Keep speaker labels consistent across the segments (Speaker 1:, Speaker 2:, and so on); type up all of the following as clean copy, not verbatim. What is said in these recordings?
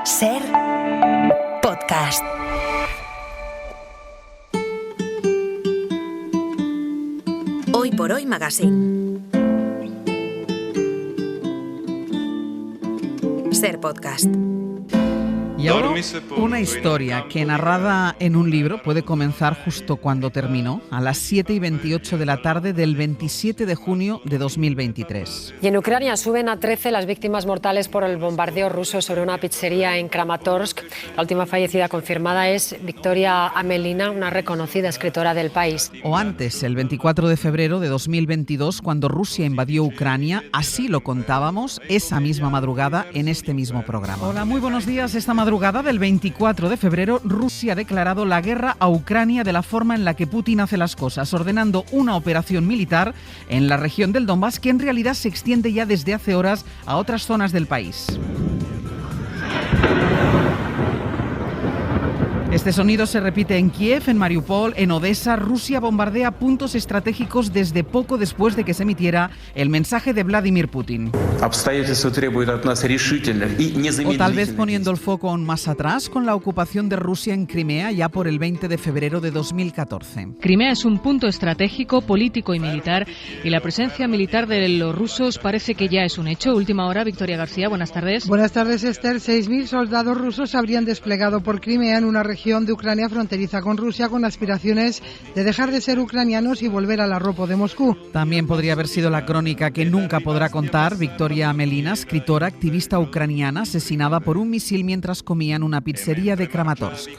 Speaker 1: Ser podcast. Hoy por Hoy Magazine. Ser podcast.
Speaker 2: Y ahora una historia que, narrada en un libro, puede comenzar justo cuando terminó, a las 7:28 de la tarde del 27 de junio de 2023.
Speaker 3: Y en Ucrania suben a 13 las víctimas mortales por el bombardeo ruso sobre una pizzería en Kramatorsk. La última fallecida confirmada es Victoria Amelina, una reconocida escritora del país.
Speaker 2: O antes, el 24 de febrero de 2022, cuando Rusia invadió Ucrania, así lo contábamos esa misma madrugada en este mismo programa. Hola, muy buenos días. Esta madrugada del 24 de febrero, Rusia ha declarado la guerra a Ucrania de la forma en la que Putin hace las cosas, ordenando una operación militar en la región del Donbass que en realidad se extiende ya desde hace horas a otras zonas del país. Este sonido se repite en Kiev, en Mariupol, en Odessa. Rusia bombardea puntos estratégicos desde poco después de que se emitiera el mensaje de Vladimir Putin. O tal vez poniendo el foco aún más atrás, con la ocupación de Rusia en Crimea ya por el 20 de febrero de 2014.
Speaker 4: Crimea es un punto estratégico, político y militar, y la presencia militar de los rusos parece que ya es un hecho. Última hora, Victoria García, buenas tardes.
Speaker 5: Buenas tardes, Esther. 6.000 soldados rusos se habrían desplegado por Crimea, en una región de Ucrania fronteriza con Rusia, con aspiraciones de dejar de ser ucranianos y volver al arropo de Moscú.
Speaker 2: También podría haber sido la crónica que nunca podrá contar Victoria Amelina, escritora, activista ucraniana, asesinada por un misil mientras comía en una pizzería de Kramatorsk.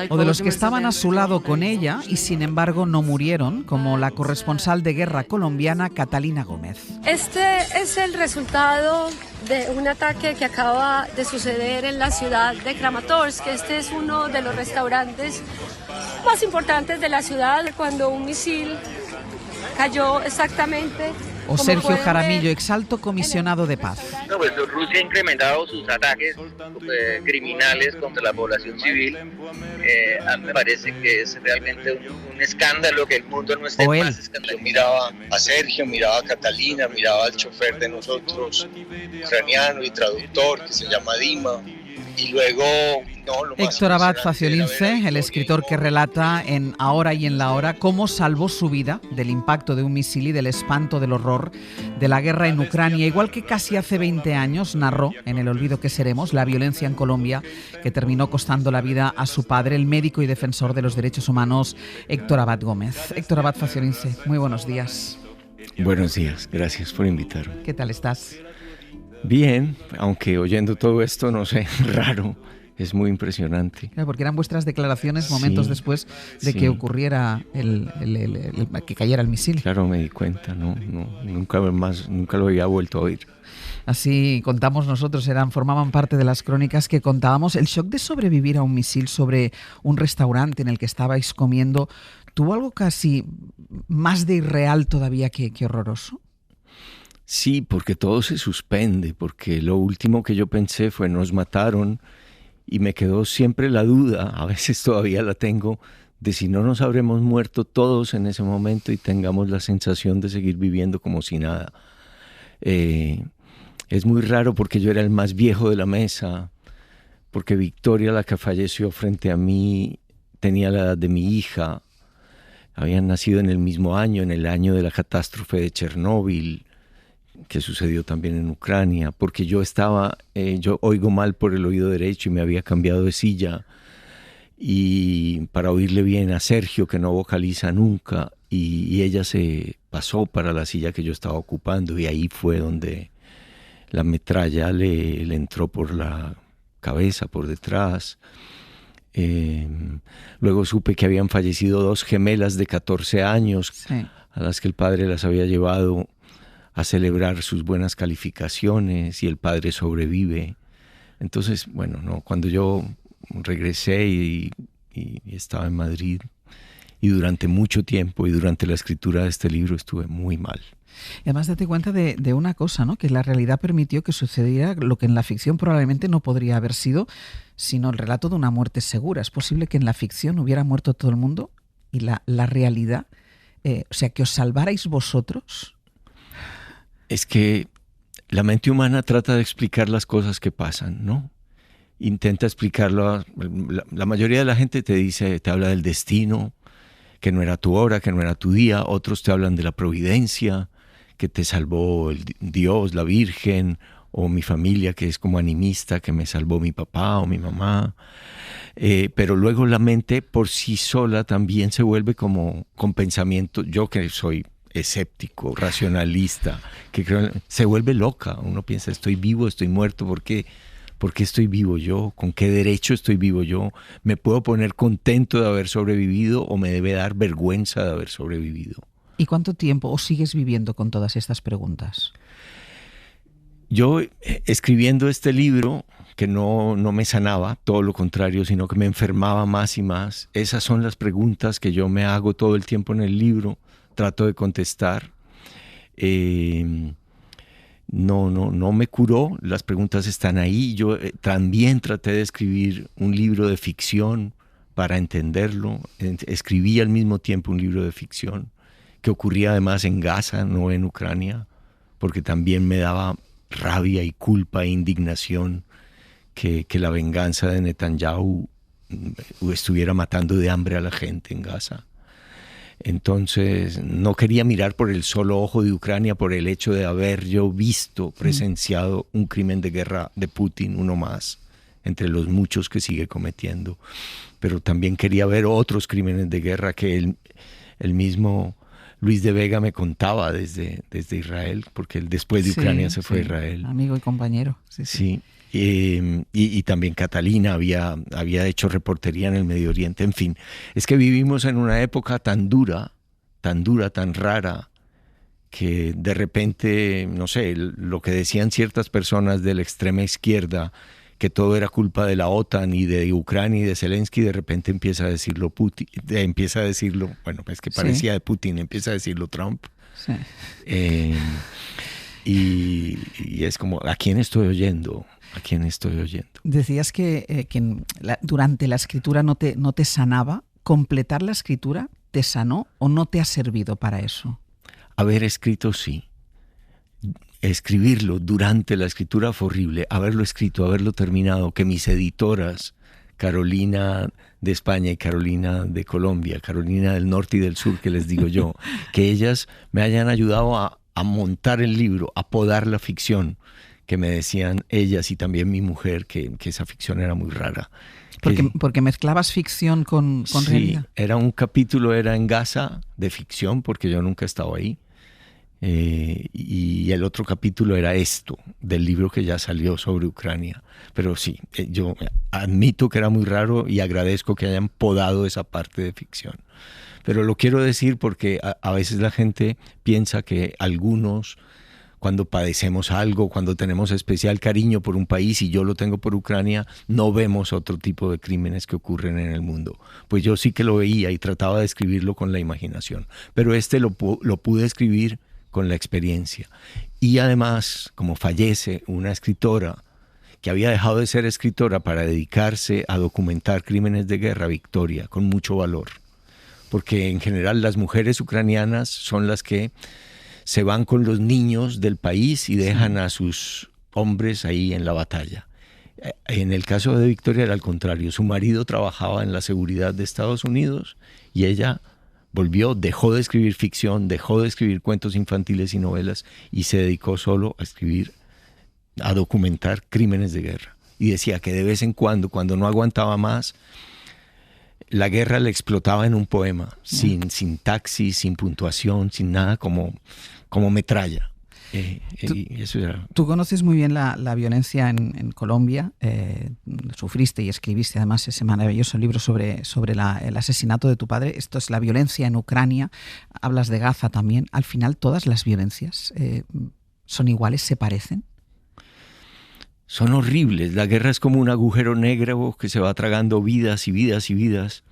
Speaker 2: O de los que estaban a su lado con ella y sin embargo no murieron, como la corresponsal de guerra colombiana Catalina Gómez.
Speaker 6: Este es el resultado de un ataque que acaba de suceder en la ciudad de Kramatorsk. Este es uno de los restaurantes más importantes de la ciudad, cuando un misil cayó exactamente.
Speaker 2: O Sergio Jaramillo, exalto comisionado de paz.
Speaker 7: Pues Rusia ha incrementado sus ataques criminales contra la población civil. A mí me parece que es realmente un escándalo que el mundo no esté más escandalizado.
Speaker 8: Yo miraba a Sergio, miraba a Catalina, miraba al chofer de nosotros, ucraniano y traductor, que se llama Dima. Y luego,
Speaker 2: Héctor Abad Faciolince, el escritor que relata en Ahora y en la Hora cómo salvó su vida del impacto de un misil y del espanto, del horror de la guerra en Ucrania. Igual que casi hace 20 años narró en El olvido que seremos la violencia en Colombia, que terminó costando la vida a su padre, el médico y defensor de los derechos humanos, Héctor Abad Gómez. Héctor Abad Faciolince, muy buenos días.
Speaker 9: Buenos días, gracias por invitarme.
Speaker 2: ¿Qué tal estás?
Speaker 9: Bien, aunque oyendo todo esto, no sé, raro, es muy impresionante.
Speaker 2: Claro, porque eran vuestras declaraciones momentos después de que ocurriera que cayera el misil.
Speaker 9: Claro, me di cuenta, nunca lo había vuelto a oír.
Speaker 2: Así contamos nosotros, formaban parte de las crónicas que contábamos. El shock de sobrevivir a un misil sobre un restaurante en el que estabais comiendo, ¿tuvo algo casi más de irreal todavía que horroroso?
Speaker 9: Sí, porque todo se suspende, porque lo último que yo pensé fue nos mataron y me quedó siempre la duda, a veces todavía la tengo, de si no nos habremos muerto todos en ese momento y tengamos la sensación de seguir viviendo como si nada. Es muy raro porque yo era el más viejo de la mesa, porque Victoria, la que falleció frente a mí, tenía la edad de mi hija, habían nacido en el mismo año, en el año de la catástrofe de Chernóbil, que sucedió también en Ucrania, porque yo oigo mal por el oído derecho y me había cambiado de silla, y para oírle bien a Sergio, que no vocaliza nunca, y ella se pasó para la silla que yo estaba ocupando, y ahí fue donde la metralla le entró por la cabeza, por detrás. Luego supe que habían fallecido 2 gemelas de 14 años, a las que el padre las había llevado a celebrar sus buenas calificaciones, y el padre sobrevive. Entonces, cuando yo regresé y estaba en Madrid, y durante mucho tiempo y durante la escritura de este libro estuve muy mal.
Speaker 2: Y además date cuenta de una cosa, ¿no? Que la realidad permitió que sucediera lo que en la ficción probablemente no podría haber sido, sino el relato de una muerte segura. Es posible que en la ficción hubiera muerto todo el mundo y la realidad, o sea, que os salvarais vosotros.
Speaker 9: Es que la mente humana trata de explicar las cosas que pasan, ¿no? Intenta explicarlo. La mayoría de la gente te habla del destino, que no era tu hora, que no era tu día. Otros te hablan de la providencia, que te salvó Dios, la Virgen, o mi familia, que es como animista, que me salvó mi papá o mi mamá. Pero luego la mente por sí sola también se vuelve como con pensamiento. Yo que soy escéptico, racionalista, que creo, se vuelve loca. Uno piensa, estoy vivo, estoy muerto, ¿por qué? ¿Por qué estoy vivo yo? ¿Con qué derecho estoy vivo yo? ¿Me puedo poner contento de haber sobrevivido o me debe dar vergüenza de haber sobrevivido?
Speaker 2: ¿Y cuánto tiempo o sigues viviendo con todas estas preguntas?
Speaker 9: Yo, escribiendo este libro, que no me sanaba, todo lo contrario, sino que me enfermaba más y más, esas son las preguntas que yo me hago todo el tiempo en el libro, trato de contestar. No me curó, las preguntas están ahí. Yo también traté de escribir un libro de ficción para entenderlo. Escribí al mismo tiempo un libro de ficción que ocurría además en Gaza, no en Ucrania, porque también me daba rabia y culpa e indignación que la venganza de Netanyahu estuviera matando de hambre a la gente en Gaza. Entonces no quería mirar por el solo ojo de Ucrania por el hecho de haber yo visto, presenciado un crimen de guerra de Putin, uno más, entre los muchos que sigue cometiendo. Pero también quería ver otros crímenes de guerra que el mismo Luis de Vega me contaba desde Israel, porque él después de Ucrania se fue a Israel.
Speaker 2: Amigo y compañero. Sí.
Speaker 9: Y también Catalina había hecho reportería en el Medio Oriente. En fin, es que vivimos en una época tan dura, tan rara, que de repente, no sé, lo que decían ciertas personas de la extrema izquierda, que todo era culpa de la OTAN y de Ucrania y de Zelensky, de repente empieza a decirlo Putin, bueno, es que parecía de Putin, empieza a decirlo Trump.
Speaker 2: Sí.
Speaker 9: Y es como, ¿a quién estoy oyendo? ¿A quién estoy oyendo?
Speaker 2: Decías que durante la escritura no te sanaba. ¿Completar la escritura te sanó o no te ha servido para eso?
Speaker 9: Haber escrito, sí. Escribirlo durante la escritura fue horrible. Haberlo escrito, haberlo terminado, que mis editoras, Carolina de España y Carolina de Colombia, Carolina del Norte y del Sur, que les digo yo, que ellas me hayan ayudado a montar el libro, a podar la ficción, que me decían ellas y también mi mujer que esa ficción era muy rara.
Speaker 2: Porque mezclabas ficción con realidad.
Speaker 9: Sí, un capítulo era en Gaza de ficción, porque yo nunca he estado ahí. Y el otro capítulo era esto, del libro que ya salió sobre Ucrania. Pero sí, yo admito que era muy raro y agradezco que hayan podado esa parte de ficción. Pero lo quiero decir porque a veces la gente piensa que algunos, cuando padecemos algo, cuando tenemos especial cariño por un país, y yo lo tengo por Ucrania, no vemos otro tipo de crímenes que ocurren en el mundo. Pues yo sí que lo veía y trataba de escribirlo con la imaginación. Pero lo pude escribir con la experiencia. Y además, como fallece una escritora que había dejado de ser escritora para dedicarse a documentar crímenes de guerra, Victoria, con mucho valor. Porque en general las mujeres ucranianas son las que se van con los niños del país y dejan a sus hombres ahí en la batalla. En el caso de Victoria era al contrario. Su marido trabajaba en la seguridad de Estados Unidos y ella volvió, dejó de escribir ficción, dejó de escribir cuentos infantiles y novelas y se dedicó solo a escribir, a documentar crímenes de guerra. Y decía que de vez en cuando no aguantaba más, la guerra le explotaba en un poema, sin sintaxis, sin puntuación, sin nada, como metralla. Eso era.
Speaker 2: Tú conoces muy bien la violencia en Colombia, sufriste y escribiste además ese maravilloso libro sobre el asesinato de tu padre. Esto es la violencia en Ucrania, hablas de Gaza también. Al final todas las violencias son iguales, se parecen.
Speaker 9: Son horribles, la guerra es como un agujero negro que se va tragando vidas y vidas y vidas,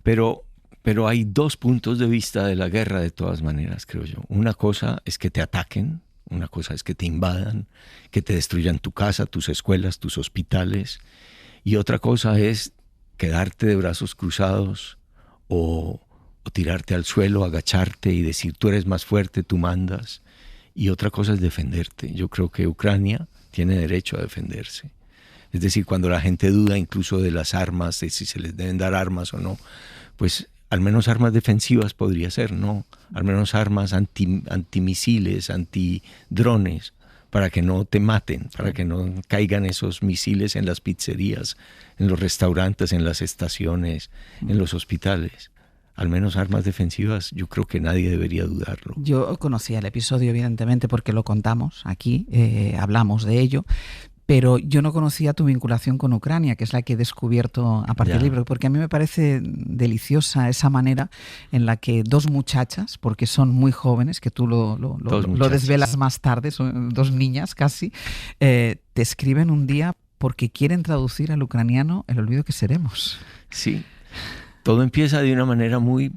Speaker 9: pero hay dos puntos de vista de la guerra de todas maneras, creo yo. Una cosa es que te ataquen, una cosa es que te invadan, que te destruyan tu casa, tus escuelas, tus hospitales, y otra cosa es quedarte de brazos cruzados o tirarte al suelo, agacharte y decir tú eres más fuerte, tú mandas, y otra cosa es defenderte. Yo creo que Ucrania tiene derecho a defenderse. Es decir, cuando la gente duda incluso de las armas, de si se les deben dar armas o no, pues al menos armas defensivas podría ser, ¿no? Al menos armas antimisiles, antidrones, para que no te maten, para que no caigan esos misiles en las pizzerías, en los restaurantes, en las estaciones, en los hospitales. Al menos armas defensivas, yo creo que nadie debería dudarlo.
Speaker 2: Yo conocía el episodio, evidentemente, porque lo contamos aquí, hablamos de ello, pero yo no conocía tu vinculación con Ucrania, que es la que he descubierto a partir del libro, porque a mí me parece deliciosa esa manera en la que dos muchachas, porque son muy jóvenes, que tú lo desvelas más tarde, son dos niñas casi, te escriben un día porque quieren traducir al ucraniano El olvido que seremos.
Speaker 9: Sí. Todo empieza de una manera muy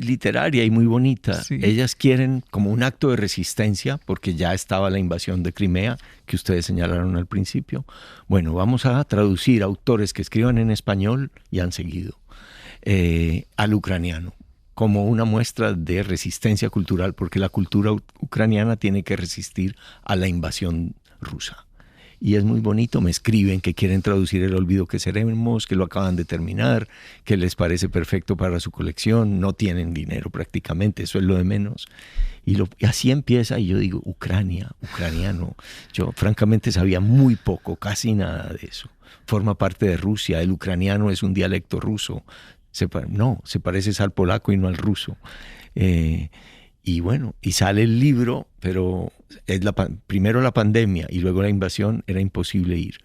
Speaker 9: literaria y muy bonita. Sí. Ellas quieren, como un acto de resistencia, porque ya estaba la invasión de Crimea, que ustedes señalaron al principio. Bueno, vamos a traducir autores que escriban en español, y han seguido, al ucraniano, como una muestra de resistencia cultural, porque la cultura ucraniana tiene que resistir a la invasión rusa. Y es muy bonito, me escriben que quieren traducir El olvido que seremos, que lo acaban de terminar, que les parece perfecto para su colección, no tienen dinero prácticamente, eso es lo de menos. Y así empieza, y yo digo, Ucrania, ucraniano. Yo francamente sabía muy poco, casi nada de eso. Forma parte de Rusia, el ucraniano es un dialecto ruso. Se parece al polaco y no al ruso. Y bueno, y sale el libro, pero primero la pandemia y luego la invasión, era imposible ir.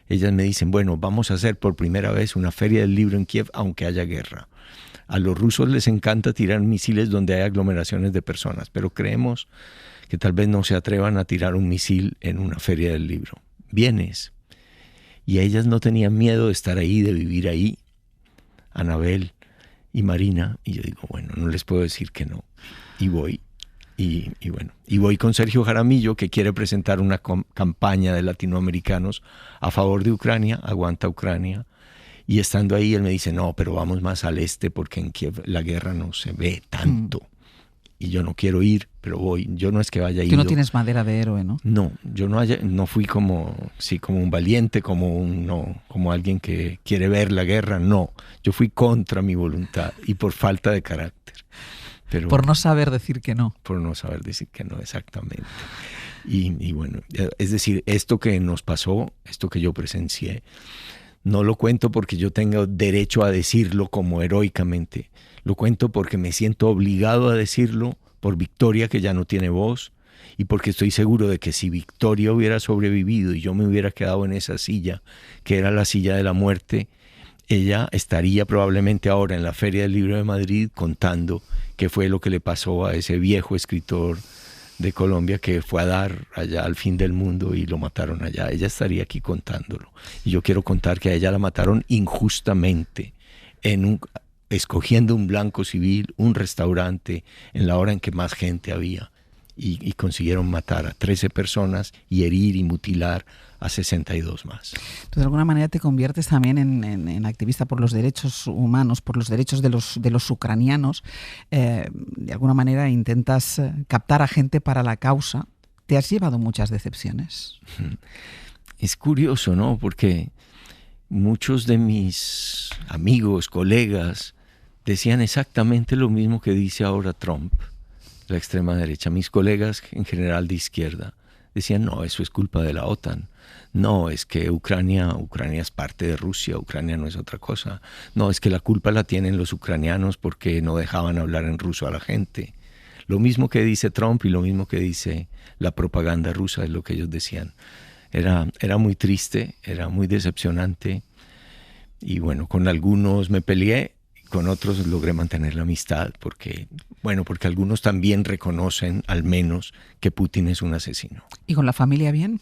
Speaker 9: Ellas me dicen, bueno, vamos a hacer por primera vez una feria del libro en Kiev, aunque haya guerra. A los rusos les encanta tirar misiles donde hay aglomeraciones de personas, pero creemos que tal vez no se atrevan a tirar un misil en una feria del libro. Vienes. Y ellas no tenían miedo de estar ahí, de vivir ahí. Anabel y Marina, y yo digo, bueno, no les puedo decir que no. Y voy, y voy con Sergio Jaramillo, que quiere presentar una campaña de latinoamericanos a favor de Ucrania, Aguanta Ucrania, y estando ahí él me dice, no, pero vamos más al este porque en Kiev la guerra no se ve tanto, y yo no quiero ir, pero voy. Yo no es que vaya a ir.
Speaker 2: Tú no tienes madera de héroe, ¿no?
Speaker 9: No, yo no fui como un valiente, como alguien que quiere ver la guerra, no. Yo fui contra mi voluntad y por falta de carácter. Pero,
Speaker 2: por no saber decir que no.
Speaker 9: Por no saber decir que no, exactamente. Y bueno, es decir, esto que nos pasó, esto que yo presencié, no lo cuento porque yo tenga derecho a decirlo como heroicamente. Lo cuento porque me siento obligado a decirlo por Victoria, que ya no tiene voz, y porque estoy seguro de que si Victoria hubiera sobrevivido y yo me hubiera quedado en esa silla, que era la silla de la muerte, ella estaría probablemente ahora en la Feria del Libro de Madrid contando qué fue lo que le pasó a ese viejo escritor de Colombia que fue a dar allá al fin del mundo y lo mataron allá. Ella estaría aquí contándolo. Y yo quiero contar que a ella la mataron injustamente, escogiendo un blanco civil, un restaurante, en la hora en que más gente había. Y consiguieron matar a 13 personas y herir y mutilar a 62 más.
Speaker 2: Entonces, de alguna manera te conviertes también en activista por los derechos humanos, por los derechos de los ucranianos. De alguna manera intentas captar a gente para la causa. ¿Te has llevado muchas decepciones?
Speaker 9: Es curioso, ¿no? Porque muchos de mis amigos, colegas, decían exactamente lo mismo que dice ahora Trump, la extrema derecha. Mis colegas en general de izquierda decían, no, eso es culpa de la OTAN. No, es que Ucrania es parte de Rusia, Ucrania no es otra cosa. No, es que la culpa la tienen los ucranianos porque no dejaban hablar en ruso a la gente. Lo mismo que dice Trump y lo mismo que dice la propaganda rusa es lo que ellos decían. Era muy triste, era muy decepcionante. Y bueno, con algunos me peleé, con otros logré mantener la amistad porque algunos también reconocen al menos que Putin es un asesino.
Speaker 2: ¿Y con la familia bien?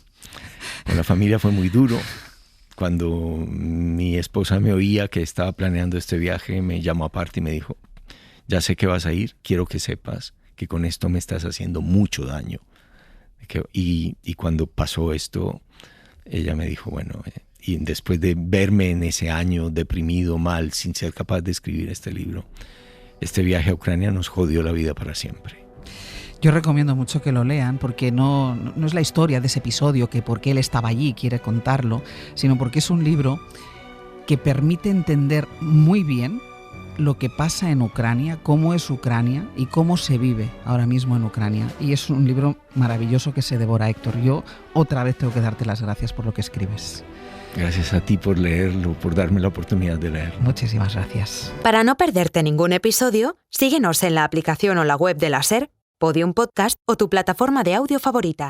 Speaker 9: Con la familia fue muy duro. Cuando mi esposa me oía que estaba planeando este viaje, me llamó aparte y me dijo, ya sé que vas a ir, quiero que sepas que con esto me estás haciendo mucho daño. Y cuando pasó esto, ella me dijo, bueno, y después de verme en ese año deprimido, mal, sin ser capaz de escribir este libro, este viaje a Ucrania nos jodió la vida para siempre.
Speaker 2: Yo recomiendo mucho que lo lean porque no es la historia de ese episodio que porque él estaba allí quiere contarlo, sino porque es un libro que permite entender muy bien lo que pasa en Ucrania, cómo es Ucrania y cómo se vive ahora mismo en Ucrania. Y es un libro maravilloso que se devora, Héctor. Yo otra vez tengo que darte las gracias por lo que escribes.
Speaker 9: Gracias a ti por leerlo, por darme la oportunidad de leerlo.
Speaker 2: Muchísimas gracias.
Speaker 1: Para no perderte ningún episodio, síguenos en la aplicación o la web de la SER, Podium Podcast o tu plataforma de audio favorita.